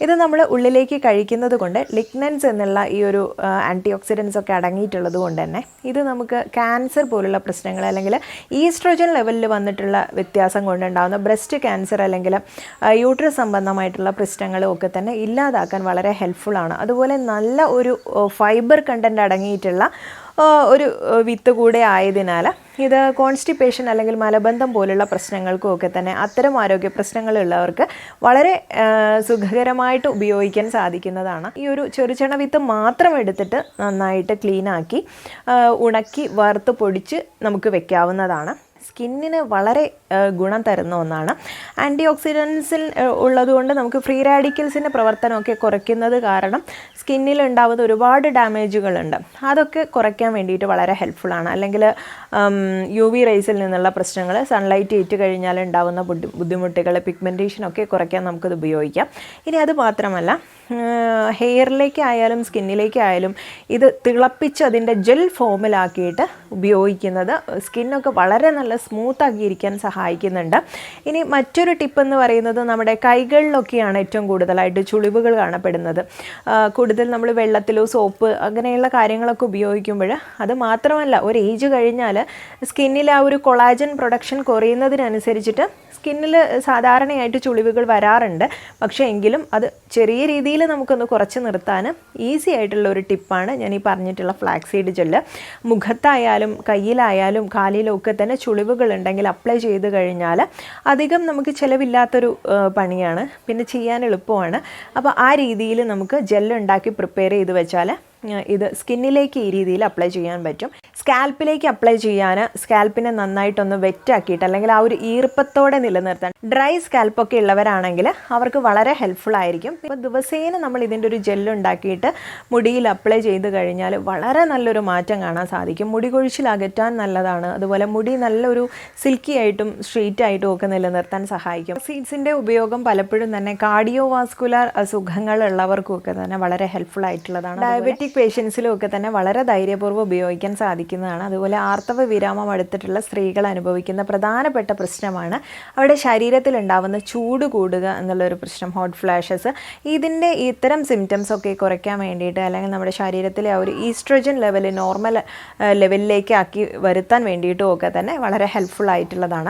ഇത് നമ്മൾ ഉള്ളിലേക്ക് കഴിക്കുന്നത് കൊണ്ട് ലിഗ്നൻസ് എന്നുള്ള ഈ ഒരു ആൻറ്റി ഓക്സിഡൻസ് ഒക്കെ അടങ്ങിയിട്ടുള്ളത് കൊണ്ട് തന്നെ ഇത് നമുക്ക് ക്യാൻസർ പോലുള്ള പ്രശ്നങ്ങൾ അല്ലെങ്കിൽ ഈസ്ട്രോജൻ ലെവലിൽ വന്നിട്ടുള്ള വ്യത്യാസം കൊണ്ടുണ്ടാകുന്ന ബ്രസ്റ്റ് ക്യാൻസർ അല്ലെങ്കിൽ യൂട്രസ് സംബന്ധമായിട്ടുള്ള പ്രശ്നങ്ങളും ഒക്കെ തന്നെ ഇല്ലാതാക്കാൻ വളരെ ഹെൽപ്ഫുള്ളാണ്. അതുപോലെ നല്ല ഒരു ഫൈബർ കണ്ടൻറ്റ് അടങ്ങിയിട്ടുള്ള ഒരു വിത്ത് കൂടെ ആയതിനാൽ ഇത് കോൺസ്റ്റിപ്പേഷൻ അല്ലെങ്കിൽ മലബന്ധം പോലുള്ള പ്രശ്നങ്ങൾക്കും ഒക്കെ തന്നെ അത്തരം ആരോഗ്യ പ്രശ്നങ്ങളുള്ളവർക്ക് വളരെ സുഖകരമായിട്ട് ഉപയോഗിക്കാൻ സാധിക്കുന്നതാണ്. ഈ ഒരു ചെറുചണ വിത്ത് മാത്രം എടുത്തിട്ട് നന്നായിട്ട് ക്ലീനാക്കി ഉണക്കി വറുത്ത് പൊടിച്ച് നമുക്ക് വെക്കാവുന്നതാണ്. സ്കിന്നിന് വളരെ ഗുണം തരുന്ന ഒന്നാണ്. ആൻറ്റി ഓക്സിഡൻസിൽ ഉള്ളതുകൊണ്ട് നമുക്ക് ഫ്രീ റാഡിക്കൽസിൻ്റെ പ്രവർത്തനമൊക്കെ കുറയ്ക്കുന്നത് കാരണം സ്കിന്നിൽ ഉണ്ടാകുന്ന ഒരുപാട് ഡാമേജുകളുണ്ട്. അതൊക്കെ കുറയ്ക്കാൻ വേണ്ടിയിട്ട് വളരെ ഹെൽപ്ഫുള്ളാണ്. അല്ലെങ്കിൽ UV റേസിൽ നിന്നുള്ള പ്രശ്നങ്ങൾ, സൺലൈറ്റ് ഏറ്റ് കഴിഞ്ഞാൽ ഉണ്ടാകുന്ന ബുദ്ധിമുട്ടുകൾ, പിഗ്മെൻറ്റേഷനൊക്കെ കുറയ്ക്കാൻ നമുക്കത് ഉപയോഗിക്കാം. ഇനി അത് മാത്രമല്ല ഹെയറിലേക്കായാലും സ്കിന്നിലേക്കായാലും ഇത് തിളപ്പിച്ച് അതിൻ്റെ ജെൽ ഫോമിലാക്കിയിട്ട് ഉപയോഗിക്കുന്നത് സ്കിന്നൊക്കെ വളരെ നല്ല സ്മൂത്താക്കിയിരിക്കാൻ സഹായിക്കുന്നുണ്ട്. ഇനി മറ്റൊരു ടിപ്പ് എന്ന് പറയുന്നത് നമ്മുടെ കൈകളിലൊക്കെയാണ് ഏറ്റവും കൂടുതലായിട്ട് ചുളിവുകൾ കാണപ്പെടുന്നത്. കൂടുതൽ നമ്മൾ വെള്ളത്തിലോ സോപ്പ് അങ്ങനെയുള്ള കാര്യങ്ങളൊക്കെ ഉപയോഗിക്കുമ്പോൾ അത് മാത്രമല്ല ഒരു ഏജ് കഴിഞ്ഞാൽ സ്കിന്നിൽ ആ ഒരു കൊളാജൻ പ്രൊഡക്ഷൻ കുറയുന്നതിനനുസരിച്ചിട്ട് സ്കിന്നിൽ സാധാരണയായിട്ട് ചുളിവുകൾ വരാറുണ്ട്. പക്ഷേ എങ്കിലും അത് ചെറിയ രീതിയിൽ നമുക്കൊന്ന് കുറച്ച് നിർത്താൻ ഈസി ആയിട്ടുള്ള ഒരു ടിപ്പാണ് ഞാൻ ഈ പറഞ്ഞിട്ടുള്ള ഫ്ലാക്സീഡ് ജെല്ല്. മുഖത്തായാലും കയ്യിലായാലും കാലിലും ഒക്കെ തന്നെ ചുളിവുകൾ ഉണ്ടെങ്കിൽ അപ്ലൈ ചെയ്ത് കഴിഞ്ഞാൽ അധികം നമുക്ക് ചിലവില്ലാത്തൊരു പണിയാണ്, പിന്നെ ചെയ്യാൻ എളുപ്പമാണ്. അപ്പോൾ ആ രീതിയിൽ നമുക്ക് ജെല്ല് ഉണ്ടാക്കി പ്രിപ്പയർ ചെയ്ത് വെച്ചാൽ ഇത് സ്കിന്നിലേക്ക് ഈ രീതിയിൽ അപ്ലൈ ചെയ്യാൻ പറ്റും. സ്കാൽപ്പിലേക്ക് അപ്ലൈ ചെയ്യാൻ സ്കാൽപ്പിനെ നന്നായിട്ടൊന്ന് വെറ്റാക്കിയിട്ട് അല്ലെങ്കിൽ ആ ഒരു ഈർപ്പത്തോടെ നിലനിർത്താൻ ഡ്രൈ സ്കാൽപ്പൊക്കെ ഉള്ളവരാണെങ്കിൽ അവർക്ക് വളരെ ഹെൽപ്ഫുൾ ആയിരിക്കും. ഇപ്പോൾ ദിവസേന നമ്മൾ ഇതിൻ്റെ ഒരു ജെല്ല് ഉണ്ടാക്കിയിട്ട് മുടിയിൽ അപ്ലൈ ചെയ്ത് കഴിഞ്ഞാൽ വളരെ നല്ലൊരു മാറ്റം കാണാൻ സാധിക്കും. മുടി കൊഴിച്ചിൽ അകറ്റാൻ നല്ലതാണ്. അതുപോലെ മുടി നല്ലൊരു സിൽക്കി ആയിട്ടും സ്ട്രെയിറ്റ് ആയിട്ടും ഒക്കെ നിലനിർത്താൻ സഹായിക്കും. സീഡ്സിൻ്റെ ഉപയോഗം പലപ്പോഴും തന്നെ കാർഡിയോ വാസ്കുലർ അസുഖങ്ങളുള്ളവർക്കും ഒക്കെ തന്നെ വളരെ ഹെൽപ്ഫുൾ ആയിട്ടുള്ളതാണ്. ഡയബറ്റിക് പേഷ്യൻസിലും ഒക്കെ തന്നെ വളരെ ധൈര്യപൂർവ്വം ഉപയോഗിക്കാൻ സാധിക്കുന്നതാണ്. അതുപോലെ ആർത്തവ വിരാമം എടുത്തിട്ടുള്ള സ്ത്രീകൾ അനുഭവിക്കുന്ന പ്രധാനപ്പെട്ട പ്രശ്നമാണ് അവരുടെ ശരീരത്തിൽ ഉണ്ടാവുന്ന ചൂട് കൂടുക എന്നുള്ളൊരു പ്രശ്നം, ഹോട്ട് ഫ്ലാഷസ്. ഇതിൻ്റെ ഇത്തരം സിംറ്റംസ് ഒക്കെ കുറയ്ക്കാൻ വേണ്ടിയിട്ട് അല്ലെങ്കിൽ നമ്മുടെ ശരീരത്തിലെ ആ ഒരു ഈസ്ട്രോജൻ ലെവൽ നോർമൽ ലെവലിലേക്ക് ആക്കി വരുത്താൻ വേണ്ടിയിട്ടും ഒക്കെ തന്നെ വളരെ ഹെൽപ്ഫുൾ ആയിട്ടുള്ളതാണ്.